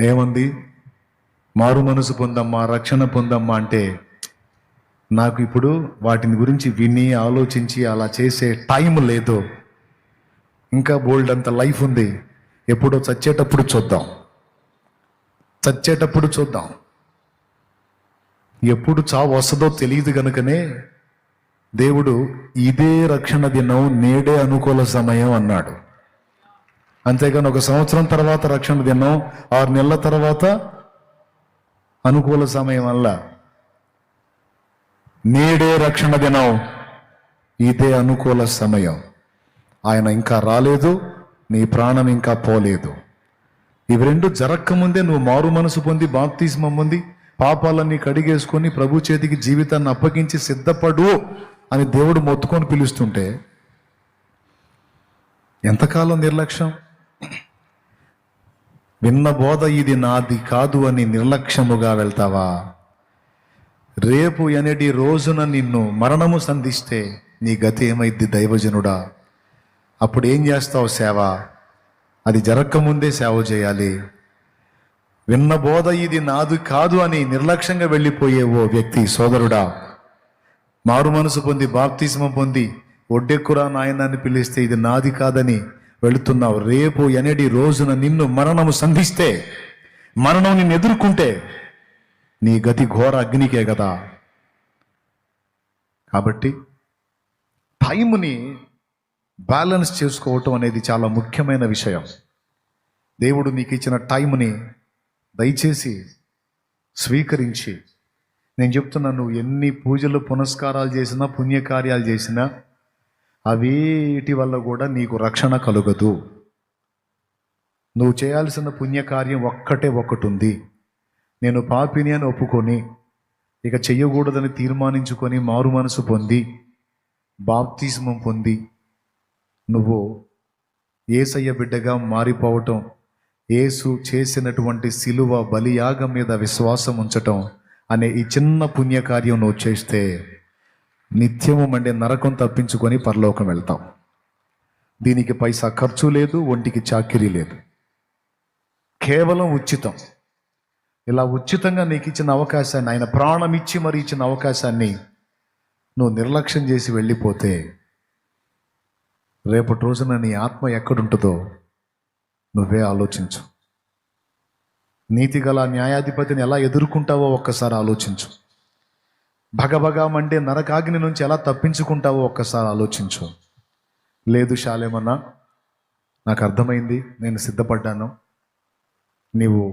ఏముంది, మారు మనసు పొందమ్మా, రక్షణ పొందమ్మా అంటే నాకు ఇప్పుడు వాటిని గురించి విని ఆలోచించి అలా చేసే టైం లేదు. ఇంకా బోల్డ్ అంత లైఫ్ ఉంది. ఎప్పుడో చచ్చేటప్పుడు చూద్దాం, చచ్చేటప్పుడు చూద్దాం. ఎప్పుడు చావు వస్తుందో తెలియదు కనుకనే దేవుడు ఇదే రక్షణ దినం, నేడే అనుకూల సమయం అన్నాడు. అంతేగాని 1 సంవత్సరం తర్వాత రక్షణ దినం, 6 నెలల తర్వాత అనుకూల సమయం వల్ల, నేడే రక్షణ దినం, ఇదే అనుకూల సమయం. ఆయన ఇంకా రాలేదు, నీ ప్రాణం ఇంకా పోలేదు. ఇవి రెండు జరక్కముందే నువ్వు మారు మనసు పొంది బాప్తిస్మం పొంది పాపాలన్నీ కడిగేసుకొని ప్రభు చేతికి జీవితాన్ని అప్పగించి సిద్ధపడు అని దేవుడు మొత్తుకొని పిలుస్తుంటే ఎంతకాలం నిర్లక్ష్యం? విన్న బోధ ఇది నాది కాదు అని నిర్లక్ష్యముగా వెళ్తావా? రేపు ఎనటి రోజున నిన్ను మరణము సంధిస్తే నీ గతి ఏమైద్ది దైవజనుడా? అప్పుడు ఏం చేస్తావు? సేవ. అది జరగకముందే సేవ చేయాలి. విన్న బోధ ఇది నాది కాదు అని నిర్లక్ష్యంగా వెళ్ళిపోయే ఓ వ్యక్తి, సోదరుడా, మారు మనసు పొంది బాప్తిస్మం పొంది ఒడ్డెక్కురా నాయనాన్ని పిలిస్తే ఇది నాది కాదని వెళుతున్నావు. రేపు ఎనడి రోజున నిన్ను మరణము సంధిస్తే, మరణం నిన్ను ఎదుర్కొంటే నీ గతి ఘోర అగ్నికే కదా. కాబట్టి టైంని బ్యాలెన్స్ చేసుకోవటం అనేది చాలా ముఖ్యమైన విషయం. దేవుడు నీకు ఇచ్చిన టైంని దయచేసి స్వీకరించి, నేను చెప్తున్నా, నువ్వు ఎన్ని పూజలు పునస్కారాలు చేసినా, పుణ్యకార్యాలు చేసినా అవేటి వల్ల కూడా నీకు రక్షణ కలుగదు. నువ్వు చేయాల్సిన పుణ్యకార్యం ఒకటి ఉంది. నేను పాపిని అని ఒప్పుకొని ఇక చెయ్యకూడదని తీర్మానించుకొని మారు మనసు పొంది బాప్తిస్మం పొంది నువ్వు యేసయ్య బిడ్డగా మారిపోవటం, యేసు చేసినటువంటి సిలువ బలియాగం మీద విశ్వాసం ఉంచటం అనే ఈ చిన్న పుణ్యకార్యం నువ్వు చేస్తే నిత్యము మండే నరకం తప్పించుకొని పరలోకం వెళ్తాం. దీనికి పైసా ఖర్చు లేదు, ఒంటికి చాకిరీ లేదు, కేవలం ఉచితం. ఇలా ఉచితంగా నీకు ఇచ్చిన అవకాశాన్ని, ఆయన ప్రాణం ఇచ్చి మరి ఇచ్చిన అవకాశాన్ని నువ్వు నిర్లక్ష్యం చేసి వెళ్ళిపోతే రేపటి రోజున నీ ఆత్మ ఎక్కడుంటుందో నువ్వే ఆలోచించు. నీతిగల న్యాయాధిపతిని ఎలా ఎదుర్కొంటావో ఒక్కసారి ఆలోచించు. భగభగా మండే నరకాగ్ని నుంచి ఎలా తప్పించుకుంటావో ఒక్కసారి ఆలోచించు. లేదు శాలేమన్నా, నాకు అర్థమైంది, నేను సిద్ధపడ్డాను, నీవు